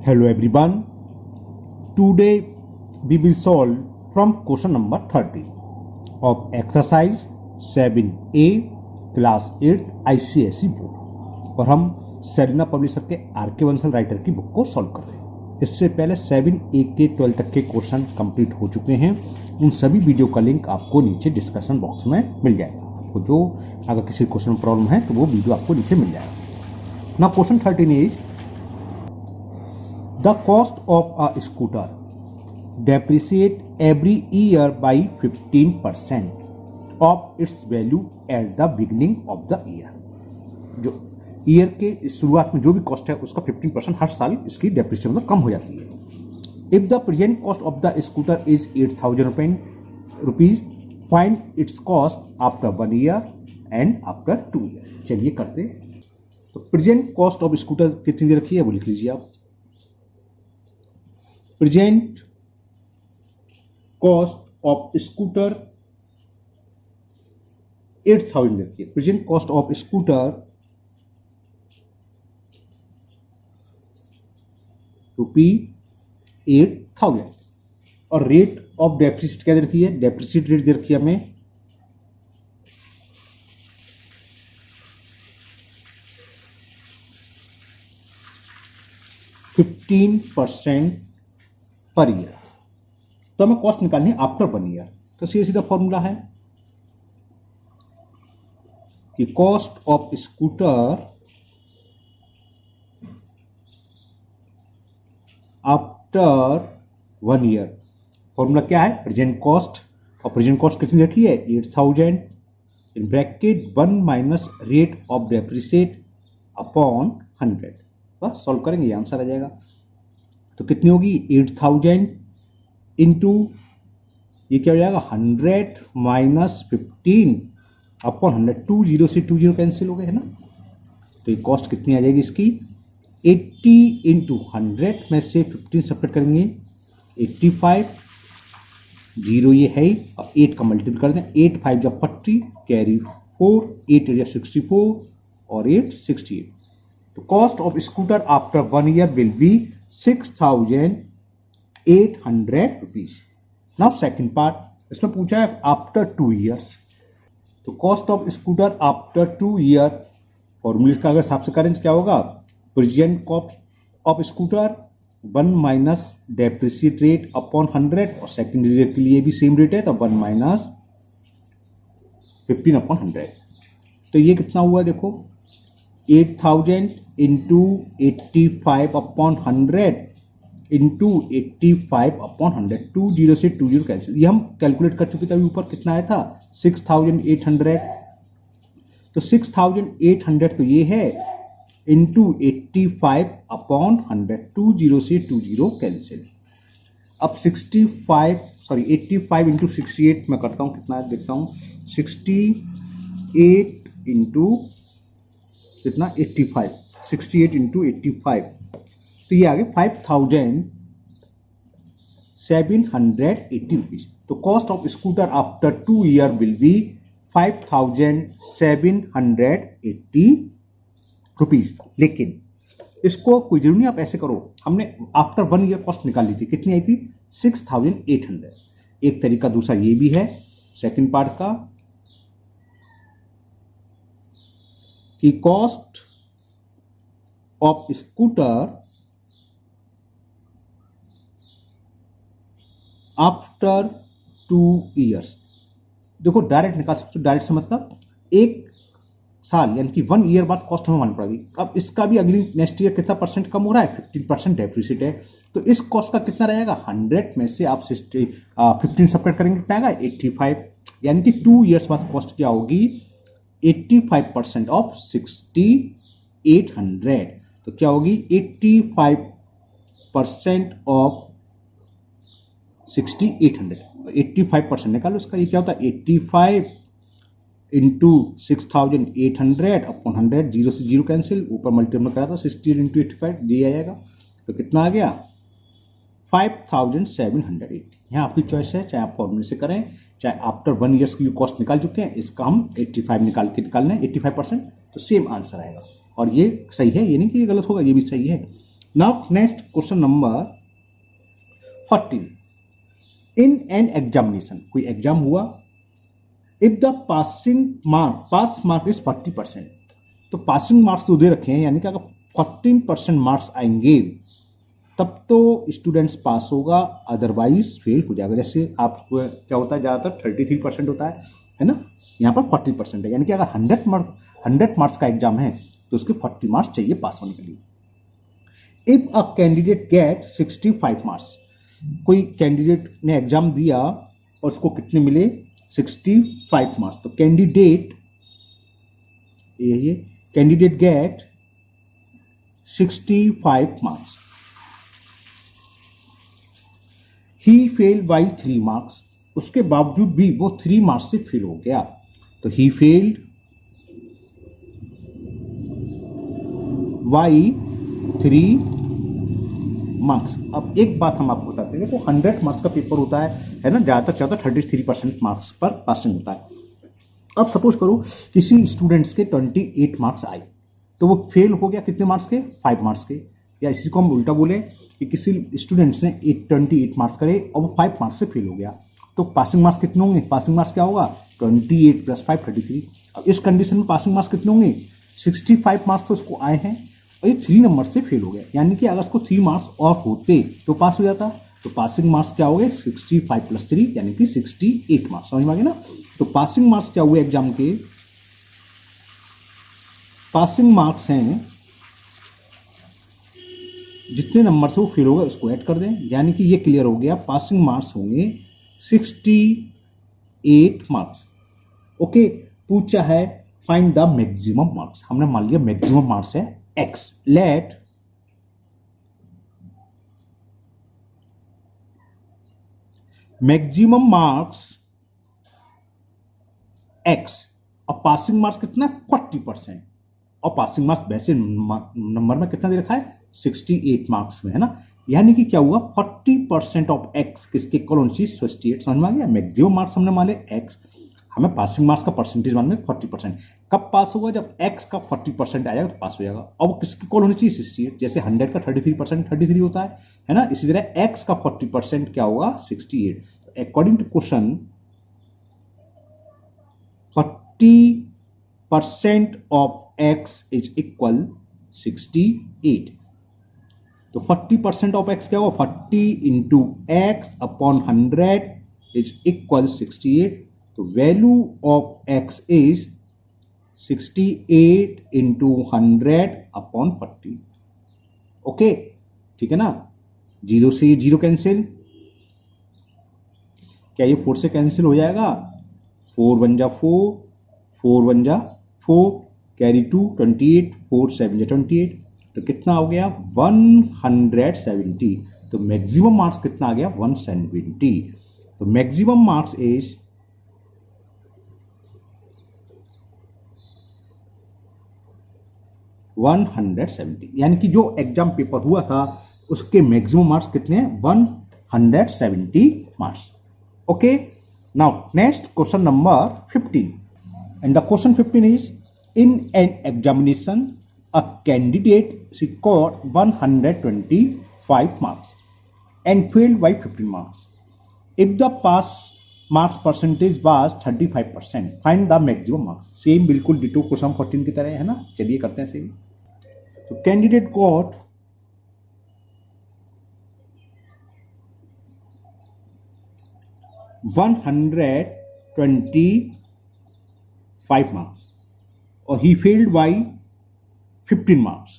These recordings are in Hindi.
Hello everyone. Today we will solve from question number 30 of exercise 7A class 8 ICSE board और हम सेलिना पब्लिशर के आर.के. बंसल राइटर की बुक को सॉल्व कर रहे हैं। इससे पहले 7A के 12 तक के क्वेश्चन कंप्लीट हो चुके हैं। उन सभी वीडियो का लिंक आपको नीचे डिस्कशन बॉक्स में मिल जाएगा। आपको जो अगर किसी क्वेश्चन में प्रॉब्लम है तो वो वीडियो आपको नीचे मिल जाएगा। Now question 13 is the cost of a scooter depreciate every year by 15% of its value at the beginning of the year। जो ईयर के शुरुआत में जो भी कॉस्ट है उसका 15% हर साल इसकी डेप्रिसिएशन मतलब कम हो जाती है। If the present cost of the scooter is 8,000 rupees, find its cost after 1 year and after 2 year. चलिए करते हैं। तो प्रेजेंट कॉस्ट ऑफ स्कूटर कितनी दे रखी है वो लिख लीजिए आप। प्रेजेंट कॉस्ट ऑफ स्कूटर 8,000 देखिए। प्रेजेंट कॉस्ट ऑफ स्कूटर ₹8,000 और रेट ऑफ डेप्रिसिएट क्या दे रखी है? डेप्रिसिएट रेट दे रखी है हमें 15% पर ईयर। तो हमें कॉस्ट निकालनी है आफ्टर 1 ईयर। तो सीधा सीधा फॉर्मूला है कि cost of scooter after 1 year. Formula क्या है? प्रेजेंट कॉस्ट, और प्रेजेंट कॉस्ट कितनी रखी है? 8,000 in bracket 1 minus rate of depreciate upon 100। बस सॉल्व करेंगे, ये आंसर आ जाएगा। तो कितनी होगी? 8,000 इंटू ये क्या हो जाएगा? 100 माइनस 15 अपॉन 100। 20 से 20 कैंसिल हो गए है ना। तो ये कॉस्ट कितनी आ जाएगी इसकी? 80 इंटू 100 में से 15 सेपरेट करेंगे 85, 0 ये है ही, और 8 का मल्टीपल कर दें। 8 5 जब 40 कैरी 4, 8 या 64 और 8 68। तो cost of scooter after 1 year will be 6,800 rupees. Now second part, इसमें पूछा है आफ्टर 2 ईयर्स। तो cost of scooter after 2 year फॉर्मूले का अगर हिसाब से करें क्या होगा? Present cost of scooter 1 minus depreciate rate upon 100, और सेकेंडरी रेट के लिए भी सेम रेट है तो 1 माइनस 15 अपॉन 100। तो ये कितना हुआ देखो? 8,000 इंटू 85 अपॉन 100 इंटू 85 अपॉन 100। 20 से 20 कैंसिल। ये हम कैलकुलेट कर चुके थे अभी ऊपर। कितना आया था? 6,800। तो 6,800 तो ये है इंटू 85 अपॉन 100। 20 से 20 कैंसिल। अब 85 इंटू 68 मैं करता हूँ, कितना है देखता हूँ। 68 इंटू कितना? 85। 68 इंटू 85 तो ये आ गए 5,780 रुपीज। तो cost of scooter after 2 year will be 5,780 rupees. लेकिन इसको कोई जरूरी नहीं आप ऐसे करो। हमने आफ्टर 1 ईयर कॉस्ट निकाल ली थी। कितनी आई थी? 6,800। एक तरीका दूसरा ये भी है सेकंड पार्ट का कि cost of scooter after 2 years. देखो डायरेक्ट निकाल सकते हो। डायरेक्ट से मतलब 1 साल यानी कि 1 ईयर बाद कॉस्ट हमें मालूम पड़ेगी। अब इसका भी अगली नेक्स्ट ईयर कितना परसेंट कम हो रहा है? 15% डेप्रिसिएट है। तो इस कॉस्ट का कितना रहेगा? 100 में से आप 15 सेपरेट करेंगे, कितना आएगा? 85। यानी कि 2 ईयर्स बाद कॉस्ट क्या होगी? 85% ऑफ 6,800। तो क्या होगी? 85% ऑफ 6,800। 85% निकालो इसका। ये क्या होता है? 85 इंटू 6,800 अपॉन 100। 0 से 0 कैंसिल, ऊपर मल्टीपल करा था 68 इंटू 85, ये आएगा। तो कितना आ गया? 5,780। यहाँ आपकी चॉइस है, चाहे आप फॉर्मूले से करें चाहे आफ्टर 1 ईयर्स की कॉस्ट निकाल चुके हैं। इसका हम 85 निकालना है 85%, तो सेम आंसर आएगा। और ये सही है, ये नहीं कि ये गलत होगा, ये भी सही है। Now next question number 14. In an examination, कोई एग्जाम हुआ, if the pass mark is 40%, तो पासिंग मार्क्स तो दे रखे हैं, यानी कि अगर 14% मार्क्स आएंगे तब तो स्टूडेंट्स पास होगा, अदरवाइज फेल हो जाएगा। जैसे आपको क्या होता है, ज़्यादातर 33% होता है ना, यहाँ पर 40% है, यानी कि अगर 100 मार्क्स का एग्जाम है तो उसके 40 मार्क्स चाहिए पास होने के लिए। If a candidate get 65 marks, कोई कैंडिडेट ने एग्जाम दिया और उसको कितने मिले, 65 मार्क्स, तो candidate get 65 marks, he fail by 3 marks, उसके बावजूद भी वो 3 मार्क्स से फेल हो गया, तो ही फेल्ड बाई 3 मार्क्स। अब एक बात हम आपको बताते हैं, देखो 100 मार्क्स का पेपर होता है ना, ज़्यादातर क्या होता है 33% मार्क्स पर पासिंग होता है। अब सपोज करो किसी स्टूडेंट्स के 28 मार्क्स आए, तो वो फेल हो गया कितने मार्क्स के, 5 मार्क्स के, या इसी को हम उल्टा बोले कि किसी स्टूडेंट्स ने 28 मार्क्स करे और वो 5 मार्क्स से फेल हो गया, तो पासिंग मार्क्स कितने होंगे, पासिंग मार्क्स क्या होगा 28 + 5 33। अब इस कंडीशन में पासिंग मार्क्स कितने होंगे, 65 मार्क्स तो उसको आए हैं और ये 3 नंबर से फेल हो गया, यानी कि अगर उसको 3 मार्क्स और होते तो पास हो जाता। तो पासिंग मार्क्स क्या हो गए, 65 + 3 यानी कि 68 मार्क्स, समझ में आ गया ना। तो पासिंग मार्क्स क्या हुए एग्जाम के, पासिंग मार्क्स हैं जितने नंबर से वो फेल होगा उसको ऐड कर दें, यानी कि ये क्लियर हो गया, पासिंग मार्क्स होंगे 68 मार्क्स। ओके, पूछा है फाइंड द मैक्सिमम मार्क्स, हमने मान लिया मैक्सिमम मार्क्स है x, let maximum marks x, और पासिंग मार्क्स कितना है 40%, और पासिंग मार्क्स वैसे नंबर में कितना दे रखा है 68 मार्क्स में, है ना, यानी कि क्या हुआ 40% ऑफ x किसके इक्वल होनी चाहिए 68, समझ में आ गया। मैक्सिमम मार्क्स हमने मान लिया x, हमें पासिंग मार्क्स का परसेंटेज मालूम है 40%, कब पास होगा जब x का 40% आएगा तो पास हो जाएगा, और वो किसके इक्वल होनी चाहिए 68, जैसे 100 का 33% 33 होता है ना, इसी तरह x का 40% क्या होगा 68। According to question 40% of x is equal 68, तो 40% ऑफ x क्या होगा 40 into x upon 100 is equal 68, तो value of x is 68 into 100 upon 40। Okay, ठीक है ना, 0 से ये 0 कैंसिल, क्या ये 4 से कैंसिल हो जाएगा, 4 × 1 = 4, 4 × 1 = 4, कैरी 2 28, 4 × 7 = 28, तो कितना हो गया 170, तो मैक्सिमम मार्क्स कितना आ गया 170, तो मैक्सिमम मार्क्स इज 170, यानी कि जो एग्जाम पेपर हुआ था उसके मैक्सिमम मार्क्स कितने हैं 170 marks. Okay, now next question number 15, and the question 15 is in an examination a candidate scored 125 marks and failed by 15 marks. If the pass marks percentage was 35%, find the maximum marks. Same बिल्कुल डिटो क्वेश्चन 14 की तरह है ना, चलिए करते हैं सेम। तो कैंडिडेट गॉट 125 marks और he failed by 15 मार्क्स,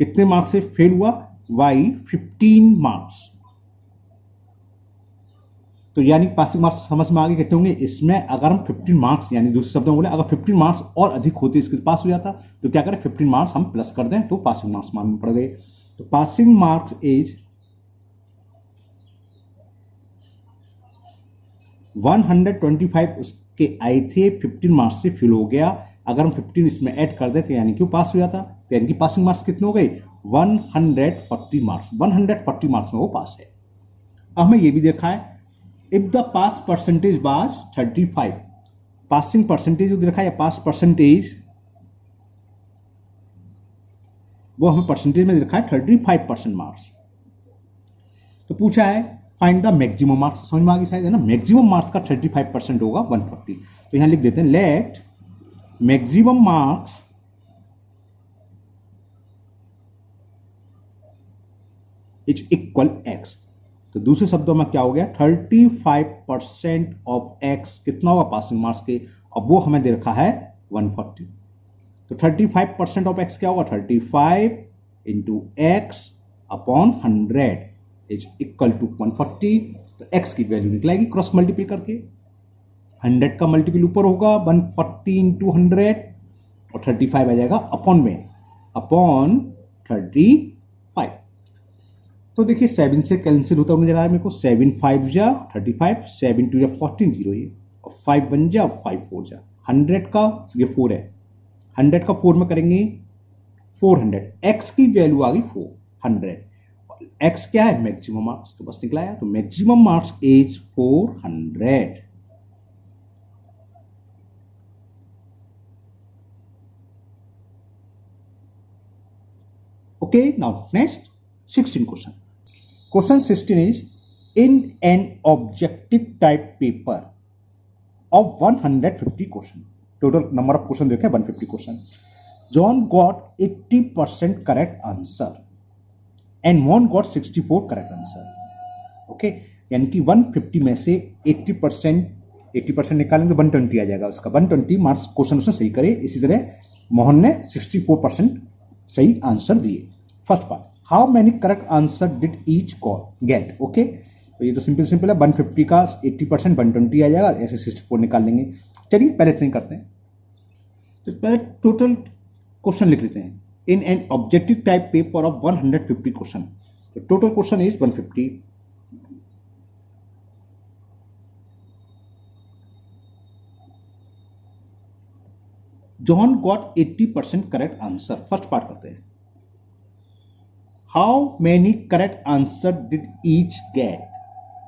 कितने मार्क्स से फेल हुआ बाई 15 मार्क्स, तो यानी पासिंग मार्क्स समझ में आगे कितने होंगे, इसमें अगर हम 15 मार्क्स यानी दूसरे शब्दों में बोले अगर 15 मार्क्स और अधिक होते इसके पास हो जाता, तो क्या करें 15 मार्क्स हम प्लस कर दें तो पासिंग मार्क्स मालूम पड़ गए। तो पासिंग मार्क्स इज 125 उसके आए थे, 15 मार्क्स से फेल हो गया, अगर हम 15 इसमें ऐड कर दें तो यानी कि पास हो जाता, तो यानी कि पासिंग मार्क्स कितने हो गए 140 मार्क्स, 140 मार्क्स में वो पास है। अब हमें ये भी देखा है if the pass percentage was 35, passing percentage जो देखा है पास परसेंटेज वो हमें परसेंटेज में लिखा है 35% मार्क्स। तो पूछा है फाइंड द मैक्सिमम मार्क्स, समझ में आ गई शायद है ना। मैक्सिमम मार्क्स का 35% होगा 140। तो यहां लिख देते हैं let maximum marks is equal x. तो दूसरे शब्दों में क्या हो गया, 35% ऑफ एक्स कितना होगा पासिंग मार्क्स के, अब वो हमें दे रखा है 140। तो 35% ऑफ एक्स क्या होगा, 35 into x upon 100 is equal to 140। तो एक्स की वैल्यू निकलेगी क्रॉस मल्टीप्लाई करके, 100 का मल्टीपल ऊपर होगा 140 इंटू 100 और 35 आ जाएगा अपॉन में, अपॉन 35। तो देखिए 7 से कैंसिल होता हुआ नजर आ रहा है मेरे को, 7 5 जा 35, 7 2 जा 14 0 ये, और 5 1 जा 5 4 जा, 100 का ये 4 है, 100 का 4 में करेंगे 400, एक्स की वैल्यू आ गई 400, एक्स क्या है मैक्सिमम मार्क्स, तो बस निकलाया। तो maximum marks is 400। Okay, now next 16 question. Question 16 is in an objective type paper of 150 question. Total number of question देखें 150 question. John got 80% correct answer and Mon got 64 correct answer. Okay, यानी कि 150 में से 80% निकालेंगे 120 आ जाएगा उसका, 120 मार्क्स क्वेश्चन उसने सही करे। इसी तरह मोहन ने 64% सही आंसर दिए। First part, how many correct answer did each get. Okay, तो ये तो सिंपल है, 150 का 80% 120 आ जाएगा, ऐसे 64 निकाल लेंगे। चलिए पहले इतने करते हैं, तो पहले टोटल क्वेश्चन लिख लेते हैं। In an objective type paper of 150 question, तो total question is 150। John got 80% correct answer. First part करते हैं, how many correct answer did each get.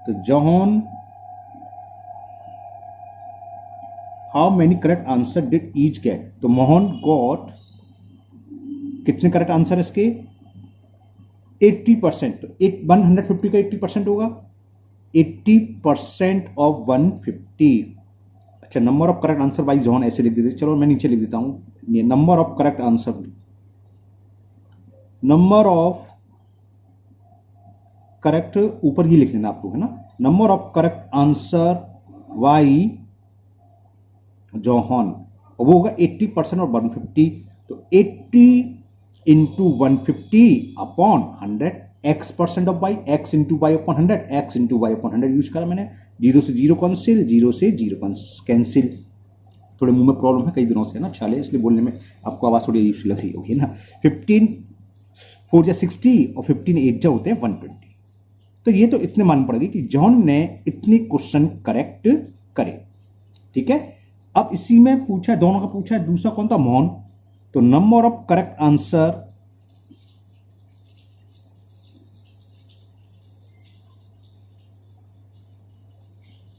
तो John, how many correct answer did each get, तो मोहन गॉट कितने करेक्ट आंसर इसके 80%। तो 150 का 80% होगा 80% ऑफ 150। अच्छा, number of correct answer by John ऐसे लिख देते, चलो मैं नीचे लिख देता हूं, ये number of correct answer, number of correct ऊपर ही लिख लेना आपको है ना, number of correct answer by John, वो होगा 80% और 150। तो 80 into 150 upon 100, x percent of y, x into y upon 100, x into y upon 100 use करा मैंने। 0 से 0 कैंसिल, 0 से 0 कैंसिल। थोड़े मुंह में प्रॉब्लम है कई दिनों से ना, छाले, इसलिए बोलने में आपको आवाज थोड़ी अजीब सी लग रही होगी ना। 15 4 जा 60 और 15 8 जा होते हैं 120। तो ये तो इतने मान पड़ेगी कि जॉन ने इतने क्वेश्चन करेक्ट करे। ठीक है, अब इसी में पूछा, दोनों का पूछा है, दूसरा कौन था, मोहन। तो number of correct answer,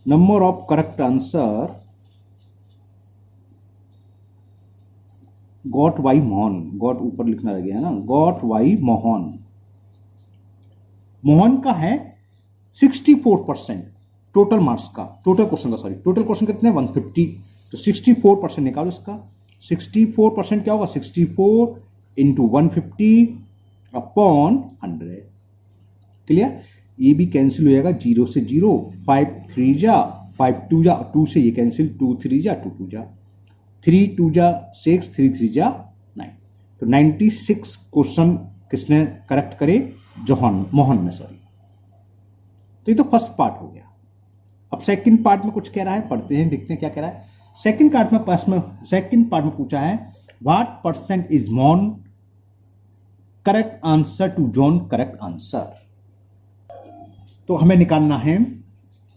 number of correct answer got by Mohan, got ऊपर लिखना रह गया है ना, गॉट वाई मोहन, मोहन का है 64% टोटल मार्क्स का, टोटल क्वेश्चन का, सॉरी टोटल क्वेश्चन कितने 150, तो 64% निकालो इसका। 64% क्या होगा, 64 इंटू 150 अपॉन 100। क्लियर, ये भी कैंसिल हो जाएगा, 0 से 0, 5 3 जा 5 2 जा, 2 से ये कैंसिल, 2 3 जा 2 2 जा, 3 2 जा 6, 3 3 जा 9। तो 96 क्वेश्चन किसने करेक्ट करे, जॉन, मोहन ने, सॉरी। तो ये तो फर्स्ट पार्ट हो गया। अब सेकंड पार्ट में कुछ कह रहा है, पढ़ते हैं, देखते हैं क्या कह रहा है। सेकंड पार्ट में पूछा है what percent is Mohan correct answer to John correct answer. तो हमें निकालना है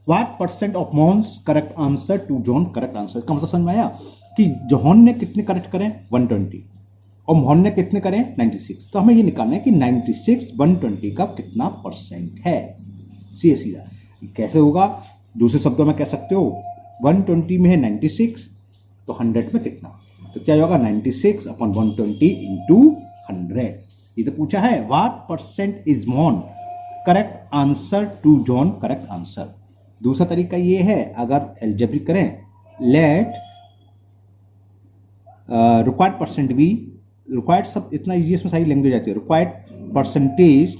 what percent of Mohan's correct answer to John correct answer. इसका मतलब समझ में आया कि जॉन ने कितने करेक्ट करें 120 और मोहन ने कितने करें 96। तो हमें ये निकालना है कि 96 120 का कितना परसेंट है। सीधा कैसे होगा, दूसरे शब्दों में कह सकते हो 120 में है 96 तो 100 में कितना, तो क्या होगा 96 अपॉन 120 इंटू 100। ये तो पूछा है what percent is Mohan correct answer to John correct answer. दूसरा तरीका ये है, अगर एल्जेब्रिक करें, लेट रिक्वायर्ड परसेंट भी, रिक्वायर्ड सब इतना इजी, इसमें सारी लैंग्वेज आती है, required percentage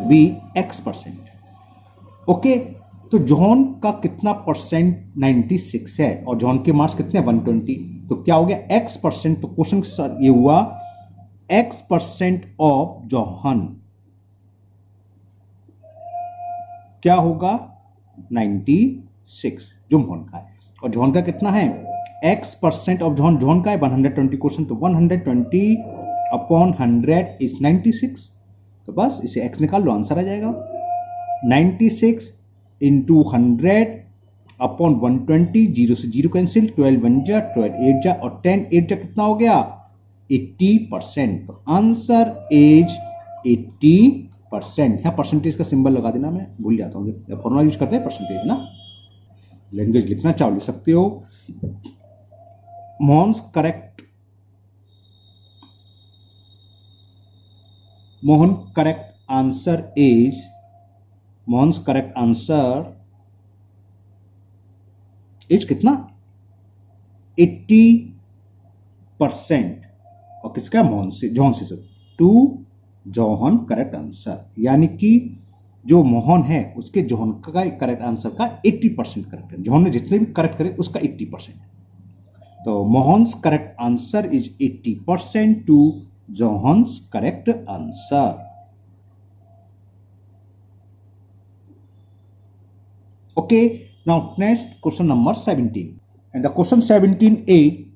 be x%। Okay, तो जॉन का कितना परसेंट 96 है और जॉन के मार्क्स कितने 120, तो क्या हो गया x%। तो क्वेश्चन ये हुआ x% ऑफ जॉन क्या होगा 96 जो मोहन का है, और जॉन का कितना है x% ऑफ जॉन का है 120 क्वेश्चन, तो 120 अपॉन 100 इज 96। तो बस इसे x निकाल लो, आंसर आ जाएगा 96 इंटू 100 अपॉन 120, 0 से 0 कैंसिल, 12 1 जा 12 8 जा और 10 8 जा कितना हो गया 80%। तो आंसर इज 80%। यहाँ परसेंटेज का सिंबल लगा देना, मैं भूल जाता हूँ, फॉर्मूला यूज करते हैं परसेंटेज ना। लैंग्वेज लिखना चाहो लिख सकते हो। Mohan's correct, Mohan correct answer is, Mohan's correct answer is कितना 80%। और किसका मोहन से, जॉन से, टू जॉन करेक्ट आंसर, यानी कि जो मोहन है उसके जॉन का करेक्ट आंसर का 80% करेक्ट है, जॉन ने जितने भी करेक्ट करे उसका 80%। तो Mohan's correct answer is 80% to John's correct answer. Okay, now next question number 17. And the question 17a,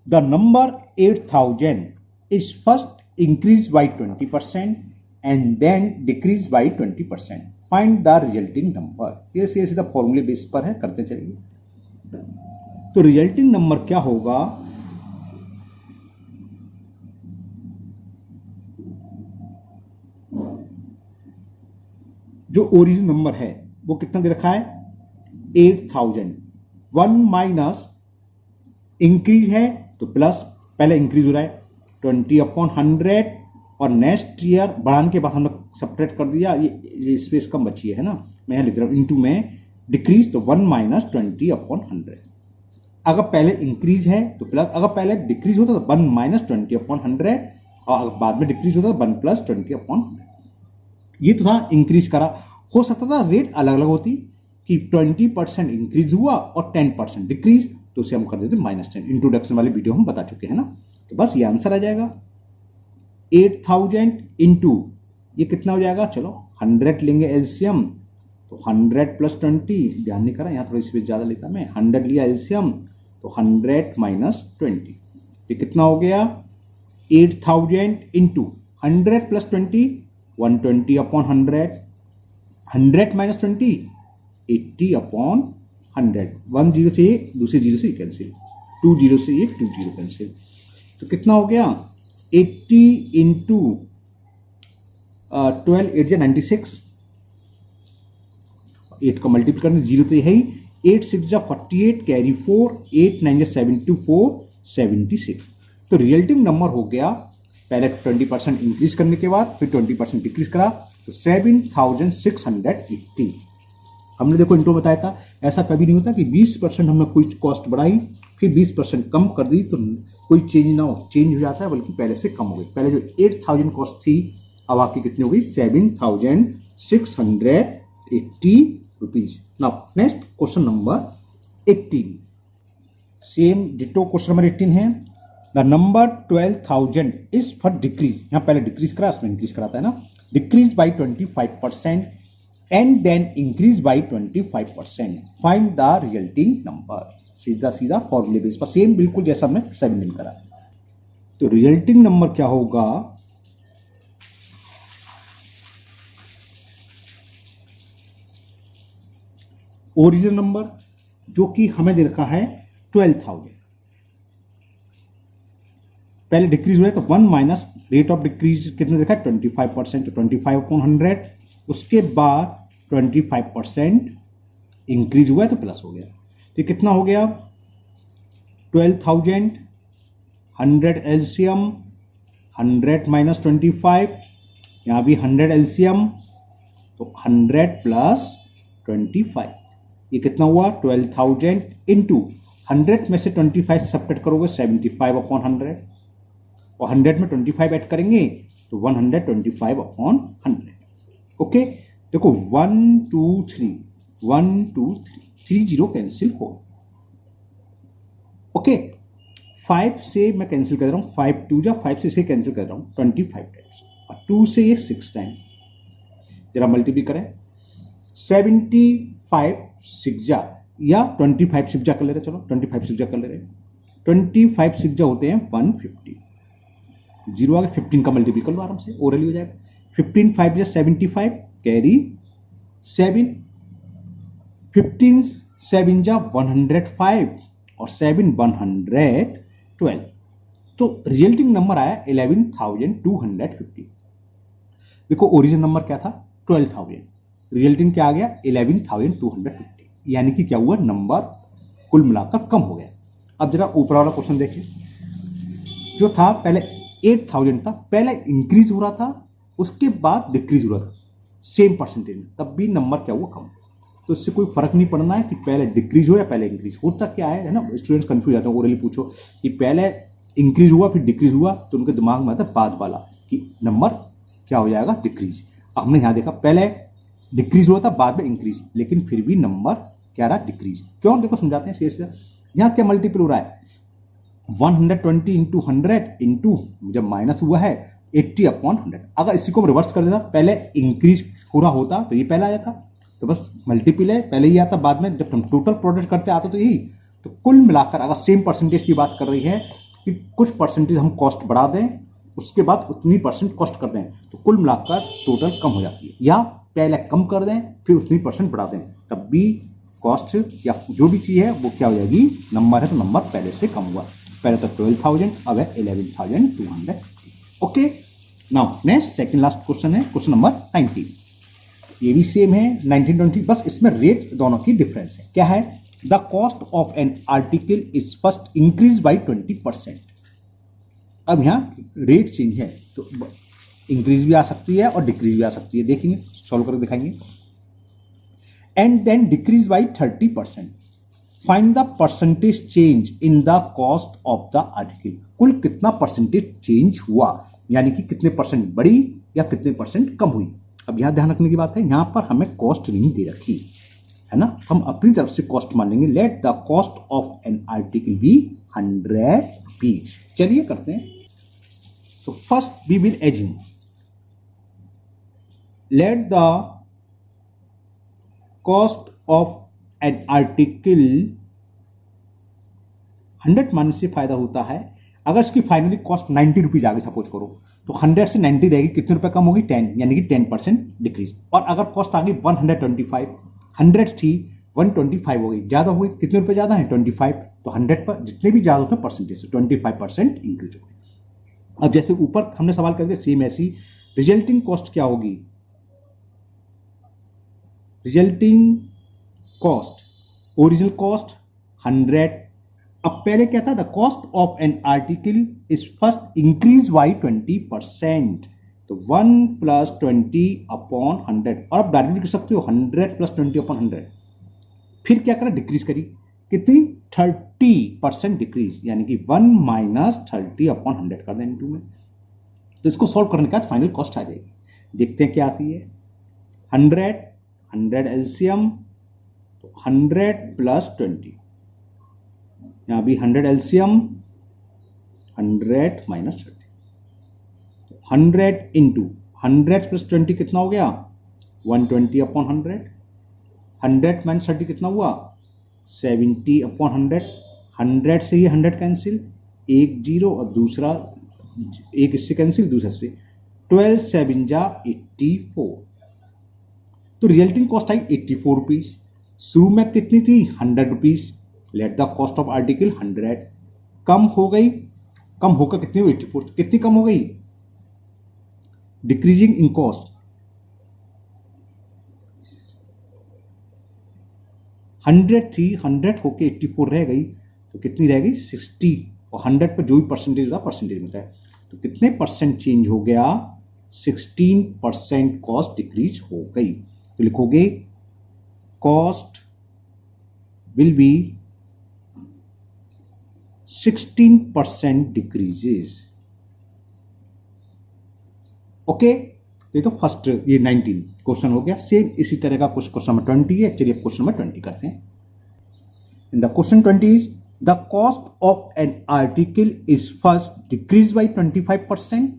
the number 8000 is first increased by 20% and then decreased by 20%. Find the resulting number. ये सीधा फॉर्मूले बेस पर है, करते चलिए। तो रिजल्टिंग नंबर क्या होगा, जो ओरिजिन नंबर है वो कितना दे रखा है 8000, 1 माइनस इंक्रीज है तो प्लस, पहले इंक्रीज हो रहा है 20 अपॉन 100 और नेक्स्ट ईयर बढ़ाने के बाद हम लोग सब्ट्रैक्ट कर दिया, ये स्पेस कम बची है ना, मैं यहाँ लिख रहा हूँ इनटू में डिक्रीज, तो 1 माइनस 20 अपॉन 100। अगर पहले इंक्रीज है तो प्लस, अगर पहले डिक्रीज होता तो 1 माइनस 20 अपॉन 100 और अगर बाद में डिक्रीज होता तो 1 प्लस 20 अपॉन 100। ये तो था इंक्रीज करा, हो सकता था रेट अलग अलग होती कि 20% इंक्रीज हुआ और 10% डिक्रीज, तो उसे हम कर देते -10। इंट्रोडक्शन वाले वीडियो हम बता चुके हैं ना। तो बस ये आंसर आ जाएगा 8000 इंटू ये कितना हो जाएगा, चलो 100 लेंगे एलसीएम, तो 100 प्लस 20, ध्यान नहीं करा यहाँ थोड़ी स्पेस ज्यादा लेता मैं, 100 लिया एलसीएम तो 100 माइनस 20, ये कितना हो गया 8000 into 100 plus 20 120 upon 100, 100 minus 20 80 upon 100, 1 0 से 1, दूसरे 0 से कैंसिल, 2 0 से 1 2 0 कैंसिल, तो कितना हो गया 80 इंटू 12 8 जा 96, 8 का मल्टीपल करने 0 तो यही, 8 6 जा 48 कैरी 4, 8 9 जा 74 76। तो रिजल्टिंग नंबर हो गया, पहले 20% इंक्रीज करने के बाद फिर 20% डिक्रीज करा तो 7680। हमने देखो इंट्रो बताया था, ऐसा कभी नहीं होता कि 20% हमने कोई कॉस्ट बढ़ाई फिर 20% कम कर दी तो कोई चेंज ना हो, चेंज हो जाता है बल्कि पहले से कम हो गई। पहले जो 8000 कॉस्ट थी अब आपकी कितनी हो गई 7680 rupees. Now next question number 18, same ditto question number 18 है। The number 12000 is for decrease, यहाँ पहले डिक्रीज करा उसमें इंक्रीज कराता है ना, decrease by 25% and then increase by 25%। Find the resulting number. सीधा सीधा फॉर्मूले बेस पर सेम बिल्कुल जैसा हमने 17 करा। तो रिजल्टिंग नंबर क्या होगा, ओरिजिनल नंबर जो कि हमें दे रखा है 12000, पहले डिक्रीज हुआ है तो 1 माइनस रेट ऑफ डिक्रीज कितने देखा 25%, तो 25 अपॉन 100, उसके बाद 25% इंक्रीज हुआ है तो प्लस हो गया, तो कितना हो गया 12000 100 एलसीएम, 100 माइनस 25, यहाँ भी 100 एलसीएम, तो 100 प्लस 25, ये कितना हुआ 12,000 इंटू 100 में से 25 से सब्ट्रैक्ट करोगे 75 अपॉन 100, और 100 में 25 ऐड करेंगे तो 125 अपॉन 100। ओके, देखो 1 2 3 1 2 3 0 कैंसिल हो। ओके, 5 से मैं कैंसिल कर रहा हूँ, 5 2 जा 5 से इसे कैंसिल कर रहा हूँ 25 टाइम्स, और 2 से ये 6 टाइम, जरा मल्टीप्लाई करें 75 6 जा या 25 6 जा कर ले रहे, चलो 25 6 जा कर ले रहे, 25 6 जा होते हैं 150, जीरो आगे 15 का मल्टीप्लाई कर लो आराम से, ओरली हो जाएगा। 15 5 जा 75 कैरी 7, 15 7 जा 105 और 7 112, तो रिजल्टिंग नंबर आया 11,250। देखो ओरिजिनल नंबर क्या था 12,000, रिजल्टिंग क्या आ गया 11,250, यानी कि क्या हुआ नंबर कुल मिलाकर कम हो गया। अब जरा ऊपर वाला क्वेश्चन देखिए, जो था पहले 8,000 था, पहले इंक्रीज हो रहा था उसके बाद डिक्रीज हो रहा था सेम परसेंटेज में, तब भी नंबर क्या हुआ कम। तो इससे कोई फर्क नहीं पड़ना है कि पहले डिक्रीज हो या पहले इंक्रीज। होता क्या है ना, स्टूडेंट्स कंफ्यूज जाते हैं, ओरली पूछो कि पहले इंक्रीज हुआ फिर डिक्रीज हुआ, तो उनके दिमाग में आता है बाद वाला कि नंबर क्या हो जाएगा डिक्रीज। हमने यहाँ देखा पहले डिक्रीज हुआ था बाद में इंक्रीज, लेकिन फिर भी नंबर क्या रहा डिक्रीज। क्यों, देखो समझाते हैं सीधे। यहाँ क्या मल्टीपल हो रहा है 120 इंटू 100 इंटू जब माइनस हुआ है 80 अपॉन 100। अगर इसी को रिवर्स कर देता, पहले इंक्रीज हो रहा होता तो ये पहला आया था, तो बस मल्टीपल है पहले ही आता, बाद में जब हम टोटल प्रोडक्ट करते आता तो यही। तो कुल मिलाकर अगर सेम परसेंटेज की बात कर रही है कि कुछ परसेंटेज हम कॉस्ट बढ़ा दें उसके बाद उतनी परसेंट कॉस्ट कर दें, तो कुल मिलाकर टोटल कम हो जाती है, या पहले कम कर दें फिर उतनी परसेंट बढ़ा दें, तब भी कॉस्ट या जो भी चीज़ है वो क्या हो जाएगी, नंबर है तो नंबर पहले से कम हुआ। पहले तो 12,000, अब है 11,200। Okay, now next second last question है क्वेश्चन नंबर 19। ये भी सेम है 1920, बस इसमें रेट दोनों की डिफरेंस है। क्या है, the cost of an article is first increase by 20%। अब यहाँ रेट चेंज है तो इंक्रीज भी आ सकती है और डिक्रीज भी आ सकती है, देखेंगे सॉल्व करके दिखाएंगे। And then decrease by 30%, find the percentage change in the cost of the article. कुल कितना परसेंटेज चेंज हुआ, यानी कि कितने परसेंट बढ़ी या कितने परसेंट कम हुई। अब यहां ध्यान रखने की बात है, यहां पर हमें कॉस्ट नहीं दे रखी है ना, हम अपनी तरफ से कॉस्ट मान लेंगे। Let the cost of an article be 100 rupees. चलिए करते हैं। तो first we will assume, let the cost of an article 100 मानने से फायदा होता है अगर इसकी फाइनली कॉस्ट 90 रुपीज आ गई सपोज करो, तो 100 से 90 रहेगी, कितने रुपए कम होगी 10, यानी कि 10% डिक्रीज। और अगर कॉस्ट आ गई 125, 100 थी 125 हो गई, ज्यादा हुई, कितने रुपए ज्यादा है 25, तो 100 पर जितने भी ज्यादा होते हैं परसेंटेज से 25% इंक्रीज हो गई। अब जैसे ऊपर हमने सवाल कर दिया सेम ऐसी, रिजल्टिंग कॉस्ट क्या होगी, रिजल्टिंग कॉस्ट ओरिजिनल कॉस्ट 100। अब पहले क्या था, the cost of an article is first increase by 20%, तो 1 प्लस 20 अपॉन 100, और आप डायरेक्टली कर सकते हो 100 प्लस 20 अपॉन 100। फिर क्या करा, डिक्रीज करी, कितनी 30% डिक्रीज, यानी कि 1 माइनस 30 अपॉन 100 कर दें इनटू में। तो इसको सॉल्व करने के बाद फाइनल कॉस्ट आ जाएगी। देखते हैं क्या आती है, 100 एलसीएम, तो 100 प्लस 20, यहां भी 100 एलसीएम, 100 माइनस 30, 100 इंटू 100 प्लस 20 कितना हो गया 120 अपॉन 100, 100 माइनस 30 कितना हुआ 70 अपॉन 100, 100 से ये 100 कैंसिल, एक जीरो और दूसरा एक इससे कैंसिल, दूसरे से 12 7 जा 84, तो रिजल्टिंग कॉस्ट आई 84 रुपीज। शुरू में कितनी थी 100 rupees. Late the cost of article 100, कम हो गई, कम होकर कितनी हुई 84, कितनी कम हो गई, डिक्रीजिंग इन कॉस्ट, 100 थी 100 होके 84 रह गई, तो कितनी रह गई 60, और 100 पर जो भी परसेंटेज होता है परसेंटेज मिलता है। तो कितने परसेंट चेंज हो गया? 16% कॉस्ट डिक्रीज हो गई। तो लिखोगे cost will be 16% decreases. Okay, ये तो फर्स्ट, ये 19 क्वेश्चन हो गया। सेम इसी तरह का कुछ क्वेश्चन नंबर 20 है। चलिए क्वेश्चन नंबर 20 करते हैं। In the question 20 is the cost of an article is first decrease by 25%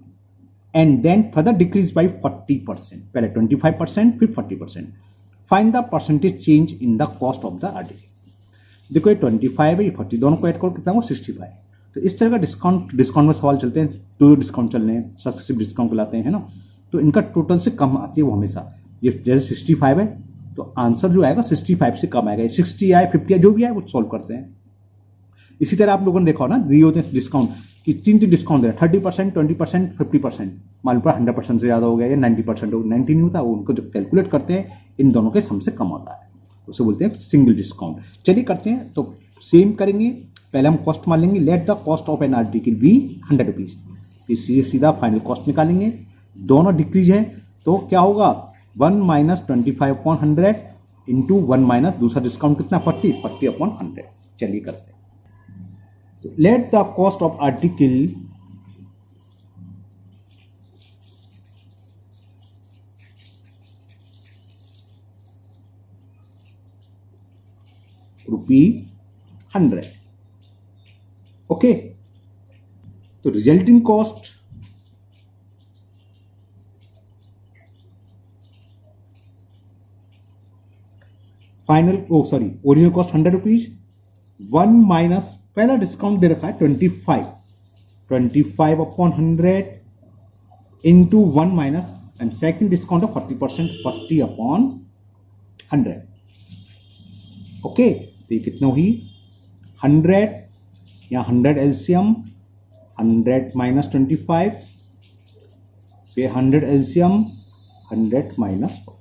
and then further decrease by 40%। पहले 25% फिर 40%। Find the percentage change in the cost of the article. देखो ये 25 है, ये 40, दोनों को ऐड करो कितना हो? 65। तो इस तरह का डिस्काउंट में सवाल चलते हैं, दो डिस्काउंट चल रहे हैं, सक्सेसिव डिस्काउंट लाते हैं ना, तो इनका टोटल से कम आती है वो हमेशा। जैसे 65 है तो आंसर जो आएगा 65 से कम आएगा। 60 आए, 50 आए, जो भी आए वो सॉल्व करते हैं। इसी तरह आप लोगों ने देखा हो ना, दिए होते हैं डिस्काउंट कि 3 डिस्काउंट दे रहे हैं, 30%, 20%, 50%। मान लो 100% से ज़्यादा हो गया या 90% हो, 90 नहीं होता, वो उनको जो कैलकुलेट करते हैं इन दोनों के सम से कम होता है, उसे बोलते हैं सिंगल डिस्काउंट। चलिए करते हैं, तो सेम करेंगे। पहले हम कॉस्ट मान लेंगे, let the cost of an article be 100 rupees. इसलिए सीधा फाइनल कॉस्ट निकालेंगे। दोनों डिक्रीज है तो क्या होगा? 1 माइनस 25/100 इंटू 1 माइनस दूसरा डिस्काउंट कितना? 40/100। चलिए करते हैं। Let the cost of article ₹100। Okay, तो resulting cost final, original cost 100 rupees, 1 minus पहला डिस्काउंट दे रखा है 25/100 into 1 minus and second discount है 40%, 40/100। ओके, तो ये कितना हुई? 100 या 100 एलसीएम, 100 माइनस 25, फिर 100 एलसीएम, 100 माइनस 40।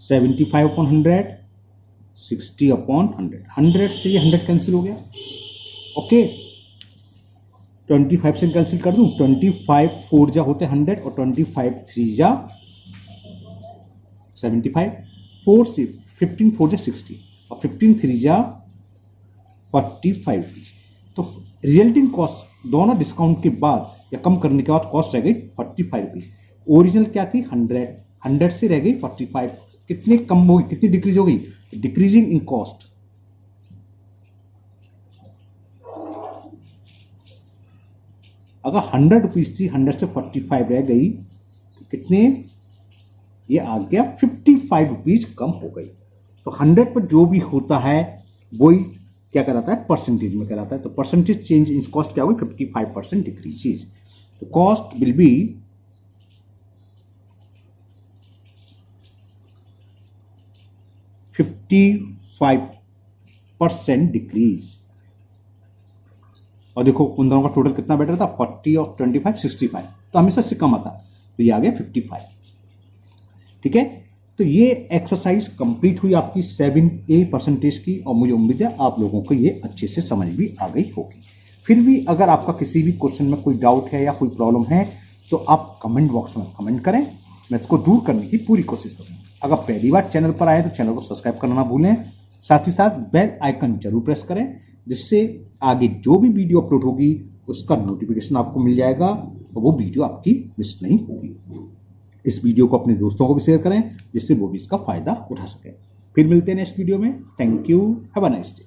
75/100, 60/100। 100 से ये 100 कैंसिल हो गया। ओके, 25 से कैंसिल कर दूं, 25 4 जा होते 100 और 25 3 जा 75, 4 से 15 4 जा 60 और 15 3 जा 45। तो रिजल्टिंग कॉस्ट दोनों डिस्काउंट के बाद या कम करने के बाद कॉस्ट रह गई 45 रुपीज। ओरिजिनल क्या थी? 100, 100 से रह गई 45। कितनी कम हो गई, कितनी डिक्रीज हो गई? Decreasing in cost. अगर 100 रुपीज थी, 100 से 45 रह गई तो कितने? ये आ गया 55 रुपीज कम हो गई। तो 100 पर जो भी होता है वही क्या कहलाता है? परसेंटेज में कहलाता है। तो परसेंटेज चेंज इन कॉस्ट क्या हुई? 55% डिक्रीजेस। तो कॉस्ट विल बी 55% डिक्रीज। और देखो उन दोनों का टोटल कितना बेटर था? 40 और 25 65, तो हमेशा से कम आता, तो ये आ गया 55। ठीक है, तो ये एक्सरसाइज कंप्लीट हुई आपकी 7A परसेंटेज की, और मुझे उम्मीद है आप लोगों को ये अच्छे से समझ भी आ गई होगी। फिर भी अगर आपका किसी भी क्वेश्चन में कोई डाउट है या कोई प्रॉब्लम है तो आप कमेंट बॉक्स में कमेंट करें, मैं इसको दूर करने की पूरी कोशिश करूँगा। अगर पहली बार चैनल पर आए तो चैनल को सब्सक्राइब करना ना भूलें, साथ ही साथ बेल आइकन जरूर प्रेस करें, जिससे आगे जो भी वीडियो अपलोड होगी उसका नोटिफिकेशन आपको मिल जाएगा और वो वीडियो आपकी मिस नहीं होगी। इस वीडियो को अपने दोस्तों को भी शेयर करें जिससे वो भी इसका फायदा उठा सकें। फिर मिलते हैं नेक्स्ट वीडियो में। Thank you, have a nice day.